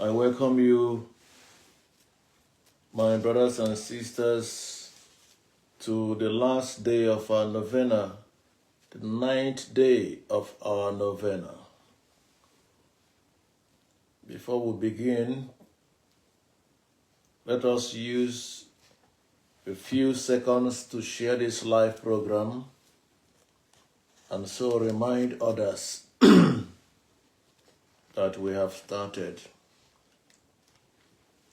I welcome you, my brothers and sisters, to the last day of our novena, the 9th day of our novena. Before we begin, let us use a few seconds to share this live program and so remind others that we have started.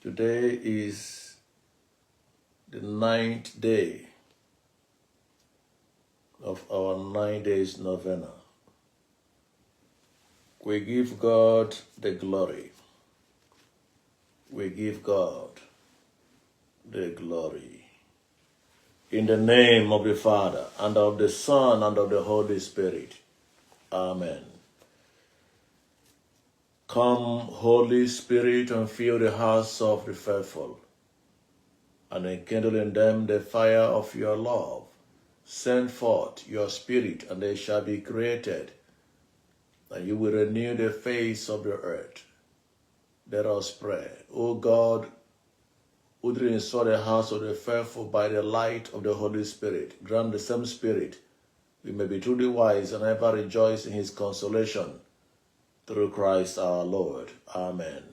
Today is the 9th day of our 9 days novena. We give God the glory. We give God the glory. In the name of the Father, and of the Son, and of the Holy Spirit. Amen. Come, Holy Spirit, and fill the hearts of the faithful, and enkindle in them the fire of your love. Send forth your Spirit, and they shall be created, and you will renew the face of the earth. Let us pray. O God, who did restore the hearts of the faithful by the light of the Holy Spirit, grant the same Spirit we may be truly wise and ever rejoice in his consolation. Through Christ our Lord. Amen.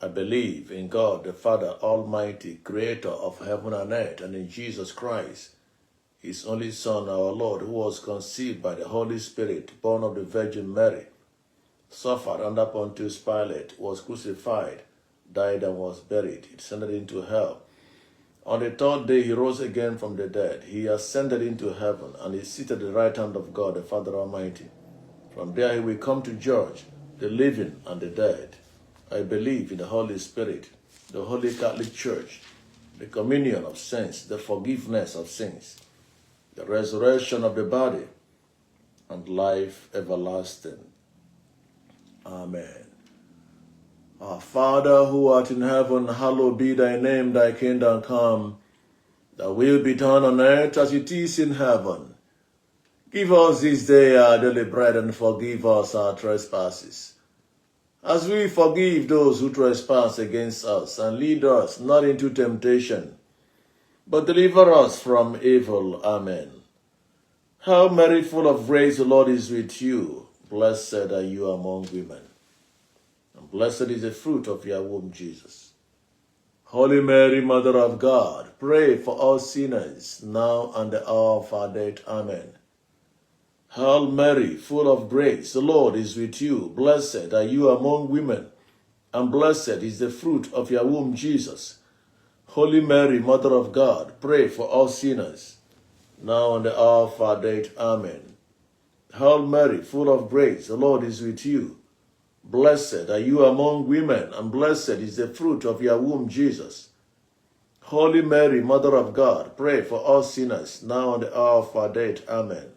I believe in God, the Father Almighty, creator of heaven and earth, and in Jesus Christ, his only Son, our Lord, who was conceived by the Holy Spirit, born of the Virgin Mary, suffered under Pontius Pilate, was crucified, died and was buried. He descended into hell. On the third day he rose again from the dead. He ascended into heaven and is seated at the right hand of God, the Father Almighty. From there he will come to judge the living and the dead. I believe in the Holy Spirit, the Holy Catholic Church, the communion of saints, the forgiveness of sins, the resurrection of the body, and life everlasting. Amen. Our Father who art in heaven, hallowed be thy name, thy kingdom come. Thy will be done on earth as it is in heaven. Give us this day our daily bread, and forgive us our trespasses, as we forgive those who trespass against us. And lead us not into temptation, but deliver us from evil. Amen. Hail Mary, full of grace, the Lord is with you. Blessed are you among women, and blessed is the fruit of your womb, Jesus. Holy Mary, Mother of God, pray for us sinners, now and the hour of our death. Amen. Hail Mary, full of grace, the Lord is with you. Blessed are you among women, and blessed is the fruit of your womb, Jesus. Holy Mary, Mother of God, pray for us sinners, now and the hour of our death. Amen. Hail Mary, full of grace, the Lord is with you. Blessed are you among women, and blessed is the fruit of your womb, Jesus. Holy Mary, Mother of God, pray for us sinners, now and the hour of our death. Amen.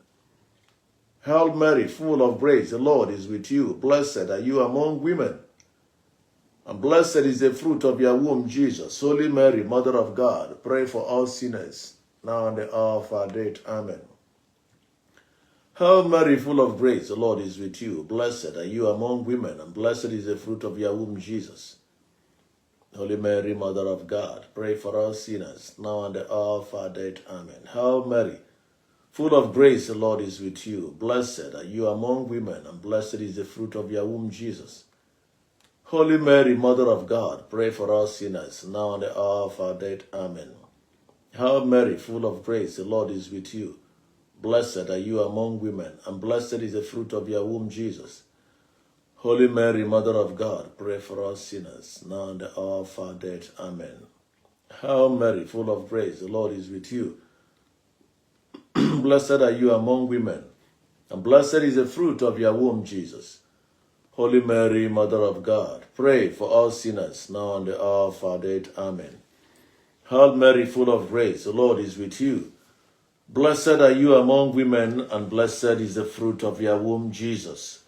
Hail Mary, full of grace, the Lord is with you. Blessed are you among women, and blessed is the fruit of your womb, Jesus. Holy Mary, Mother of God, pray for us sinners, now and the hour of our death. Amen. Hail Mary, full of grace, the Lord is with you. Blessed are you among women, and blessed is the fruit of your womb, Jesus. Holy Mary, Mother of God, pray for us sinners, now and the hour of our death. Amen. Hail Mary, full of grace, the Lord is with you. Blessed are you among women, and blessed is the fruit of your womb, Jesus. Holy Mary, Mother of God, pray for us sinners, now and the hour of our death. Amen. Hail Mary, full of grace, the Lord is with you. Blessed are you among women, and blessed is the fruit of your womb, Jesus. Holy Mary, Mother of God, pray for us sinners, now and the hour of our death. Amen. Hail Mary, full of grace, the Lord is with you. Blessed are you among women, and blessed is the fruit of your womb, Jesus. Holy Mary, Mother of God, pray for us sinners, now and the hour of our death. Amen. Hail Mary, full of grace, the Lord is with you. Blessed are you among women, and blessed is the fruit of your womb, Jesus.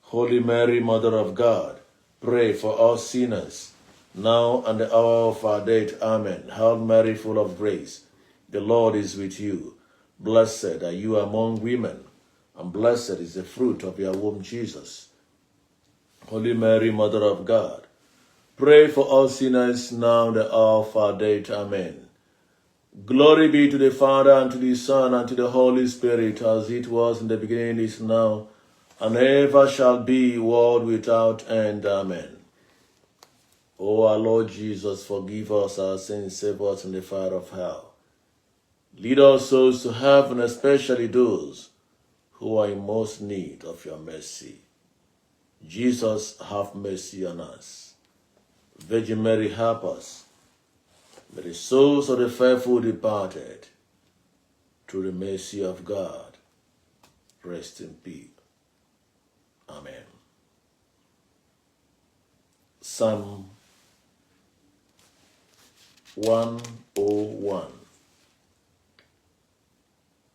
Holy Mary, Mother of God, pray for us sinners, now and the hour of our death. Amen. Hail Mary, full of grace, the Lord is with you. Blessed are you among women, and blessed is the fruit of your womb, Jesus. Holy Mary, Mother of God, Pray for us sinners now and at the hour of our death. Amen. Glory be to the Father, and to the Son, and to the Holy Spirit, as it was in the beginning, is now, and ever shall be, world without end. Amen. O our Lord Jesus, forgive us our sins, save us from the fire of hell. Lead our souls to heaven, especially those who are in most need of your mercy. Jesus, have mercy on us. Virgin Mary, help us. May the souls of the faithful departed, through the mercy of God, rest in peace. Amen. Psalm 101.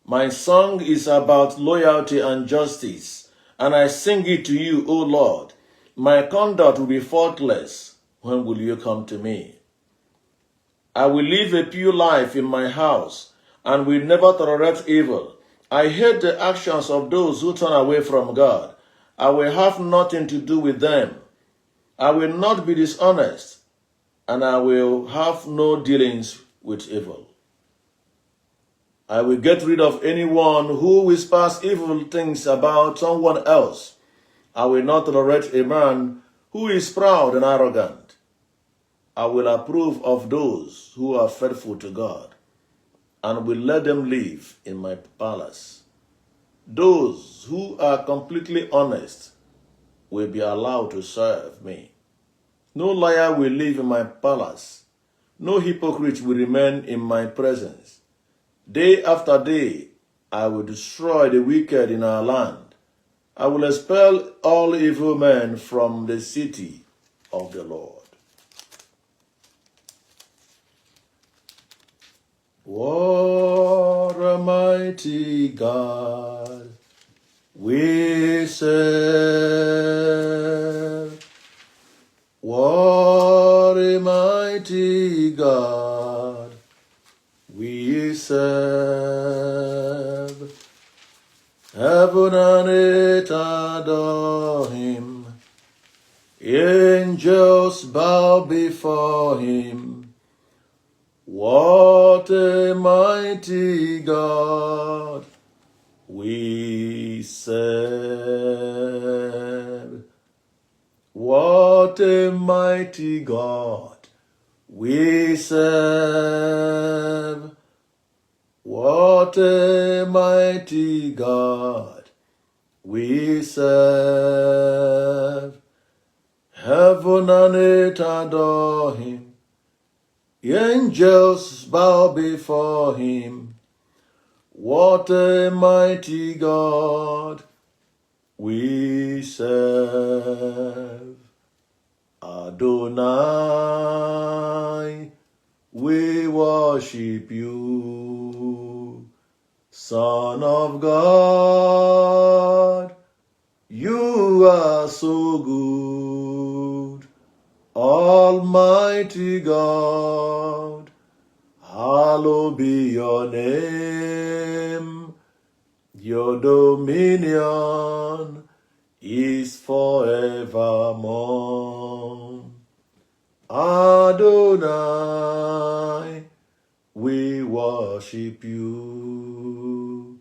My song is about loyalty and justice, and I sing it to you, O Lord. My conduct will be faultless. When will you come to me? I will live a pure life in my house, and will never tolerate evil. I hate the actions of those who turn away from God. I will have nothing to do with them. I will not be dishonest, and I will have no dealings with evil. I will get rid of anyone who whispers evil things about someone else. I will not tolerate a man who is proud and arrogant. I will approve of those who are faithful to God, and will let them live in my palace. Those who are completely honest will be allowed to serve me. No liar will live in my palace. No hypocrite will remain in my presence. Day after day, I will destroy the wicked in our land. I will expel all evil men from the city of the Lord. What a mighty God we serve. What a mighty God we serve. Heaven and earth adore him. Angels bow before him. What a mighty God we serve. What a mighty God we serve. What a mighty God we serve. Heaven and earth adore him. Angels bow before him. What a mighty God we serve. Adonai, we worship you. Son of God, you are so good. Almighty God, hallowed be your name. Your dominion is forevermore. Adonai, we worship you.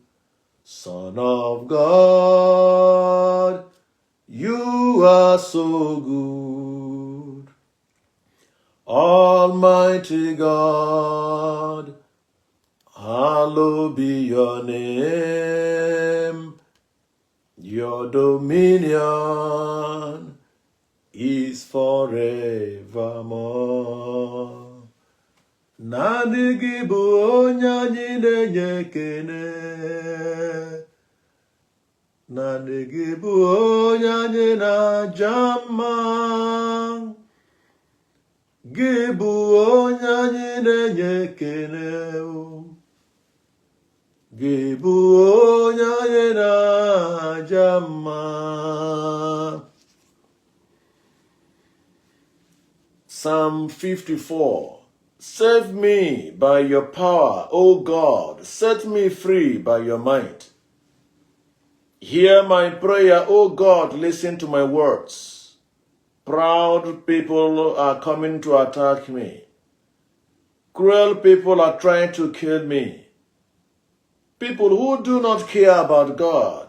Son of God, you are so good. Almighty God, hallowed be your name. Your dominion is forevermore. Naanị gị bụ onye anyị na-enye ekele. Naanị gị bụ onye anyị na-aja mma. Gị bụ onye anyị na-enye ekele. Gị bụ onye anyị na-aja mma. Psalm 54. Save me by your power, O God. Set me free by your might. Hear my prayer, O God. Listen to my words. Proud people are coming to attack me. Cruel people are trying to kill me. People who do not care about God.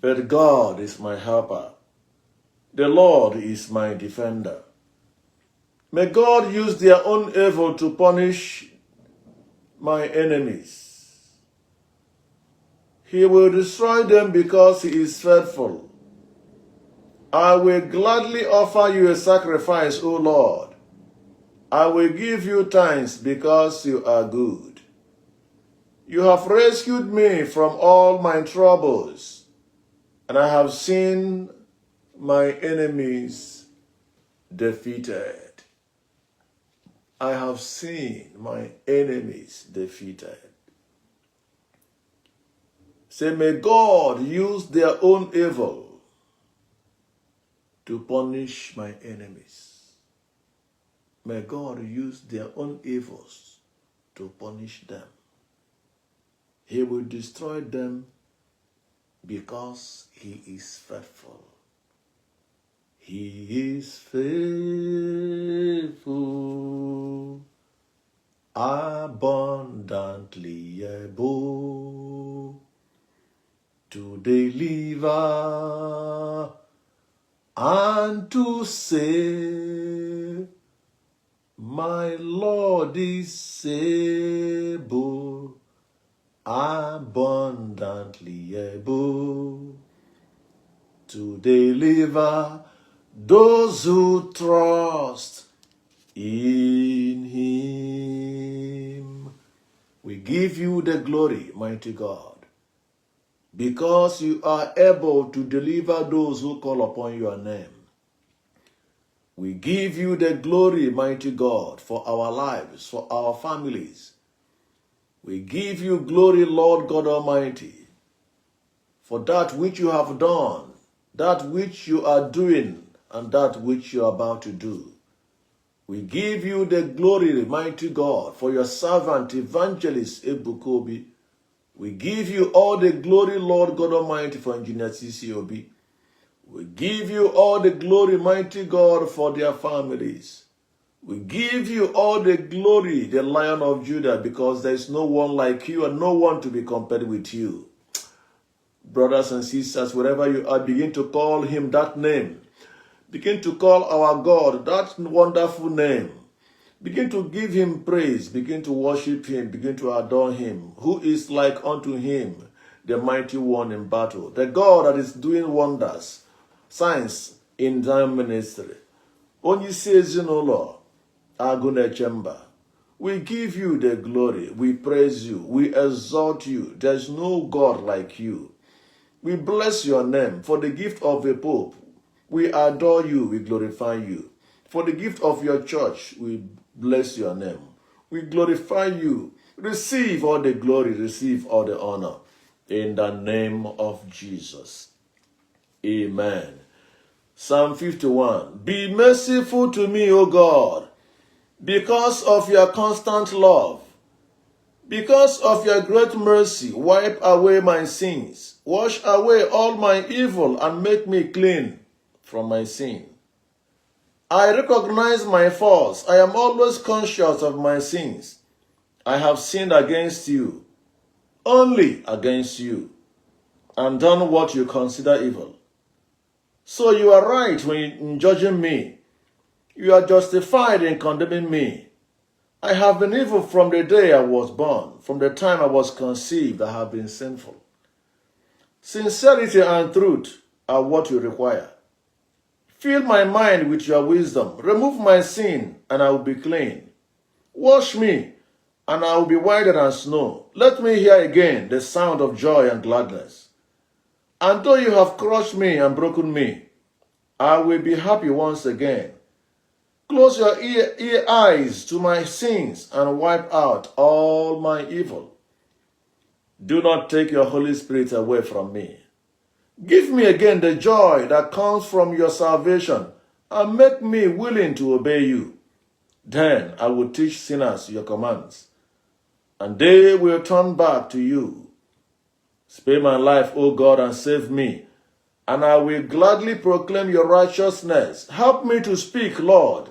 But God is my helper. The Lord is my defender. May God use their own evil to punish my enemies. He will destroy them because he is faithful. I will gladly offer you a sacrifice, O Lord. I will give you thanks because you are good. You have rescued me from all my troubles, and I have seen my enemies defeated. I have seen my enemies defeated. Say, may God use their own evil to punish my enemies. May God use their own evils to punish them. He will destroy them because he is faithful. He is faithful, abundantly able to deliver and to save. My Lord is able, abundantly able to deliver those who trust in him. We give you the glory, mighty God, because you are able to deliver those who call upon your name. We give you the glory, mighty God, for our lives, for our families. We give you glory, Lord God Almighty, for that which you have done, that which you are doing, and that which you are about to do. We give you the glory, mighty God, for your servant, Evangelist Ebuka Obi. We give you all the glory, Lord God Almighty, for Engineer Obi. We give you all the glory, mighty God, for their families. We give you all the glory, the Lion of Judah, because there is no one like you and no one to be compared with you. Brothers and sisters, wherever you are, begin to call him that name. Begin to call our God that wonderful name. Begin to give him praise. Begin to worship him. Begin to adore him. Who is like unto him, the mighty one in battle, the God that is doing wonders, signs in thy ministry. Only says in Lord, Agune Chamber. We give you the glory. We praise you. We exalt you. There's no God like you. We bless your name for the gift of a pope. We adore you. We glorify you. For the gift of your church, we bless your name. We glorify you. Receive all the glory. Receive all the honor. In the name of Jesus. Amen. Psalm 51. Be merciful to me, O God, because of your constant love. Because of your great mercy, wipe away my sins. Wash away all my evil and make me clean from my sin. I recognize my faults. I am always conscious of my sins. I have sinned against you, only against you, and done what you consider evil. So you are right in judging me. You are justified in condemning me. I have been evil from the day I was born. From the time I was conceived, I have been sinful. Sincerity and truth are what you require. Fill my mind with your wisdom. Remove my sin, and I will be clean. Wash me, and I will be whiter than snow. Let me hear again the sound of joy and gladness. And though you have crushed me and broken me, I will be happy once again. Close your eyes to my sins and wipe out all my evil. Do not take your Holy Spirit away from me. Give me again the joy that comes from your salvation and make me willing to obey you. Then I will teach sinners your commands, and they will turn back to you. Spare my life, O God, and save me. and I will gladly proclaim your righteousness. Help me to speak, Lord,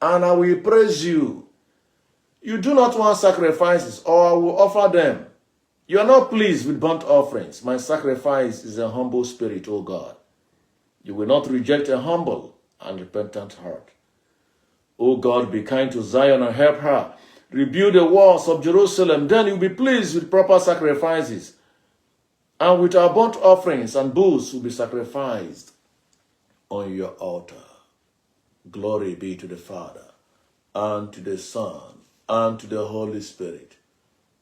and I will praise you. You do not want sacrifices, or I will offer them. You are not pleased with burnt offerings. My sacrifice is a humble spirit, O God. You will not reject a humble and repentant heart. O God, be kind to Zion and help her. Rebuild the walls of Jerusalem. Then you will be pleased with proper sacrifices. And with our burnt offerings and bulls will be sacrificed on your altar. Glory be to the Father, and to the Son, and to the Holy Spirit,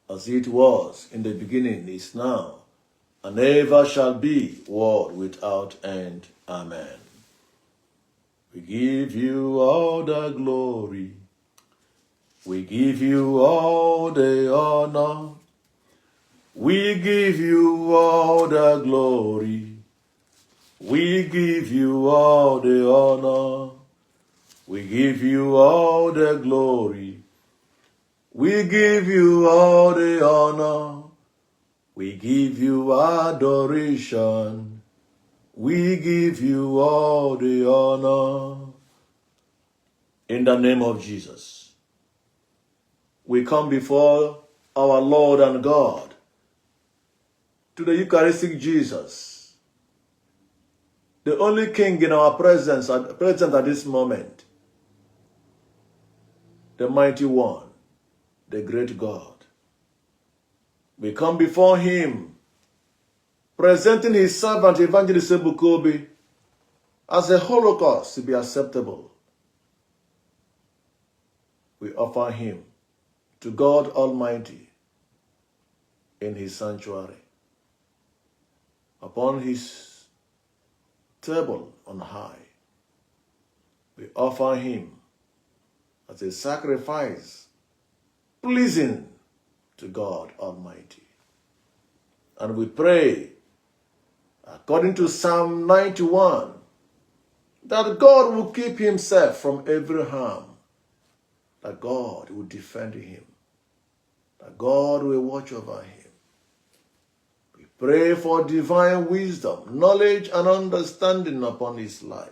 as it was in the beginning, is now, and ever shall be, world without end. Amen. We give you all the glory. We give you all the honor. We give you all the glory. We give you all the honor. We give you all the glory. We give you all the honor. We give you adoration. We give you all the honor. In the name of Jesus, we come before our Lord and God, to the Eucharistic Jesus, the only King in our presence at this moment, the mighty one, the great God. We come before him, presenting his servant Evangelist Ebuka Obi as a holocaust to be acceptable. We offer him to God Almighty in his sanctuary, upon his table on high. We offer him as a sacrifice pleasing to God Almighty. And we pray, according to Psalm 91, that God will keep himself from every harm, that God will defend him, that God will watch over him. We pray for divine wisdom, knowledge, and understanding upon his life.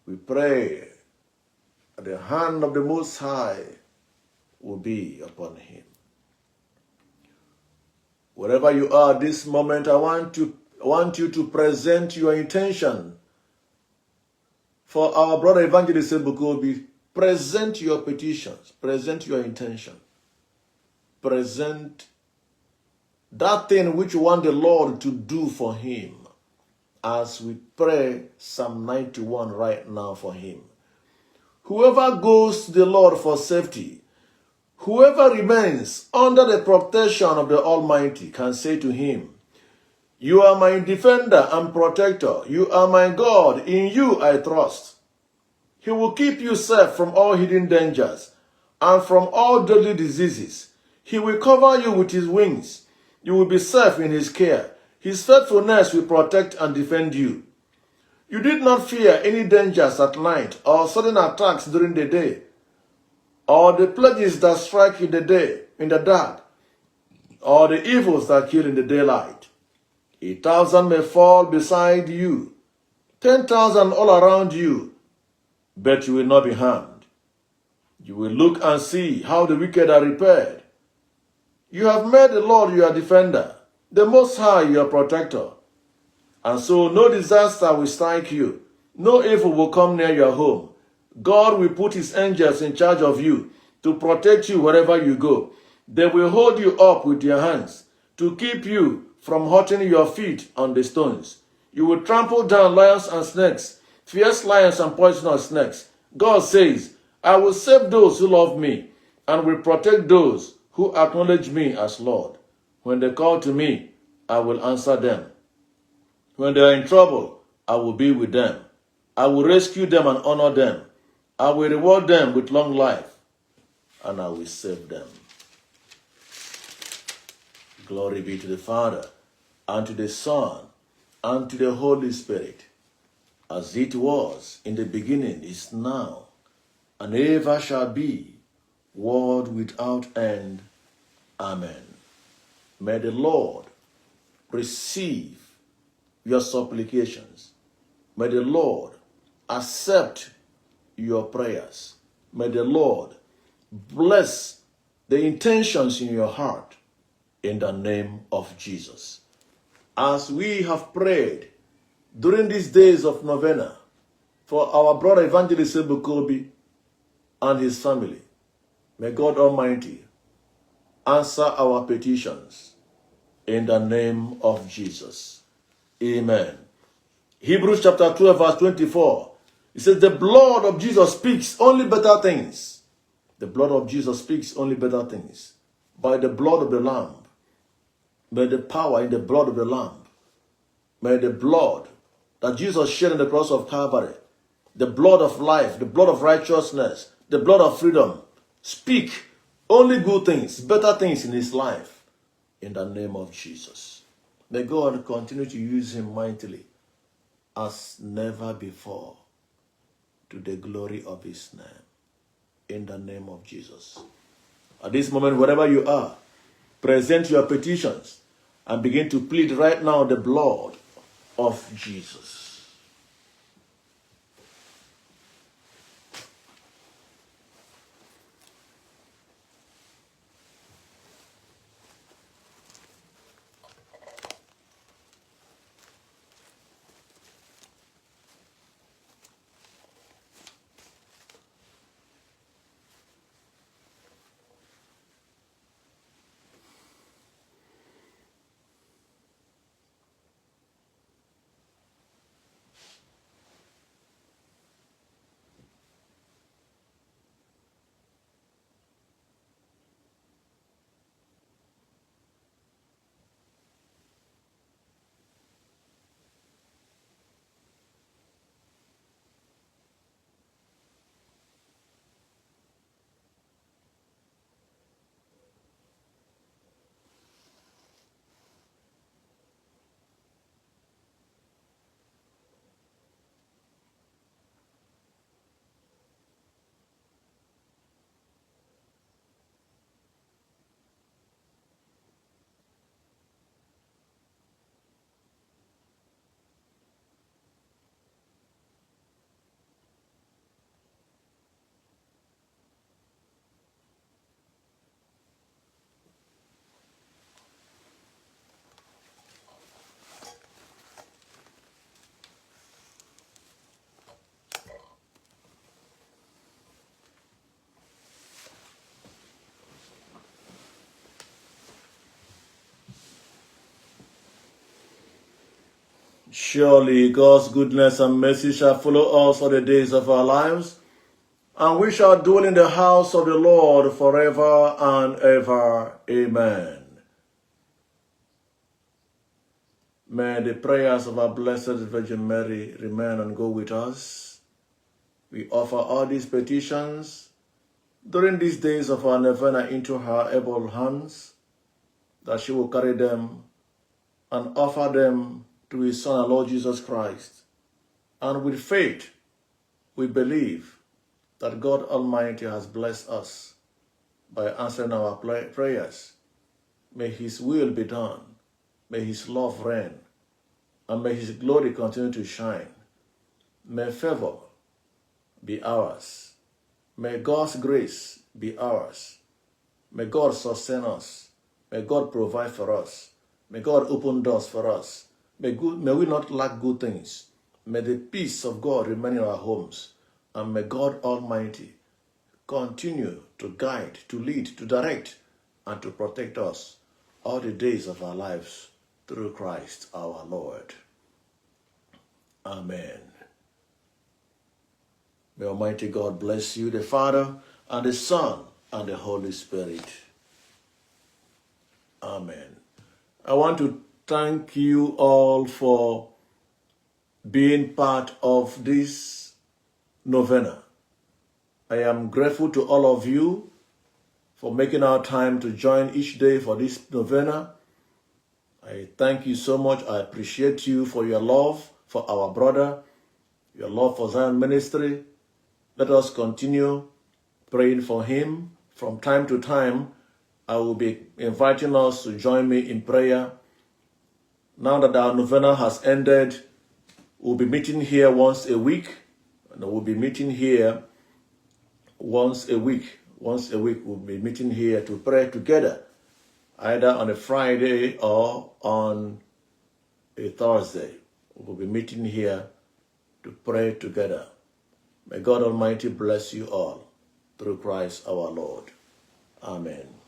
We pray that the hand of the Most High will be upon him. Wherever you are this moment, I want you to present your intention for our brother Evangelist Ebuka Obi. Present your petitions, present your intention, present that thing which you want the Lord to do for him, as we pray Psalm 91 right now for him. Whoever goes to the Lord for safety, whoever remains under the protection of the Almighty, can say to him, "You are my defender and protector. You are my God. In you I trust." He will keep you safe from all hidden dangers and from all deadly diseases. He will cover you with his wings. You will be safe in his care. His faithfulness will protect and defend you. You did not fear any dangers at night, or sudden attacks during the day, or the plagues that strike in the day, in the dark, or the evils that kill in the daylight. 1,000 may fall beside you, 10,000 all around you, but you will not be harmed. You will look and see how the wicked are repaired. You have made the Lord your defender, the Most High your protector. And so no disaster will strike you, no evil will come near your home. God will put his angels in charge of you to protect you wherever you go. They will hold you up with their hands to keep you from hurting your feet on the stones. You will trample down lions and snakes, fierce lions and poisonous snakes. God says, "I will save those who love me and will protect those who acknowledge me as Lord. When they call to me, I will answer them. When they are in trouble, I will be with them. I will rescue them and honor them. I will reward them with long life, and I will save them." Glory be to the Father, and to the Son, and to the Holy Spirit, as it was in the beginning, is now, and ever shall be, world without end. Amen. May the Lord receive your supplications. May the Lord accept your prayers. May the Lord bless the intentions in your heart in the name of Jesus. As we have prayed during these days of Novena for our brother Evangelist Ebuka Obi and his family, may God Almighty answer our petitions in the name of Jesus. Amen. Hebrews chapter 12 verse 24. It says, the blood of Jesus speaks only better things. The blood of Jesus speaks only better things. By the blood of the Lamb. May the power in the blood of the Lamb. May the blood that Jesus shed on the cross of Calvary, the blood of life, the blood of righteousness, the blood of freedom, speak only good things, better things in his life. In the name of Jesus. May God continue to use him mightily as never before to the glory of his name. In the name of Jesus. At this moment, wherever you are, present your petitions and begin to plead right now the blood of Jesus. Surely God's goodness and mercy shall follow us all the days of our lives, and we shall dwell in the house of the Lord forever and ever. Amen. May the prayers of our Blessed Virgin Mary remain and go with us. We offer all these petitions during these days of our Novena into her able hands, that she will carry them and offer them to his Son, our Lord Jesus Christ. And with faith, we believe that God Almighty has blessed us by answering our prayers. May his will be done. May his love reign. And may his glory continue to shine. May favor be ours. May God's grace be ours. May God sustain us. May God provide for us. May God open doors for us. May we not lack good things. May the peace of God remain in our homes. And may God Almighty continue to guide, to lead, to direct, and to protect us all the days of our lives through Christ our Lord. Amen. May Almighty God bless you, the Father, and the Son, and the Holy Spirit. Amen. I want to thank you all for being part of this novena. I am grateful to all of you for making our time to join each day for this novena. I thank you so much. I appreciate you for your love for our brother, your love for Zion Ministry. Let us continue praying for him. From time to time, I will be inviting us to join me in prayer Now that our novena has ended, we'll be meeting here once a week. And we'll be meeting here once a week. Once a week, we'll be meeting here to pray together, either on a Friday or on a Thursday. We'll be meeting here to pray together. May God Almighty bless you all through Christ our Lord. Amen.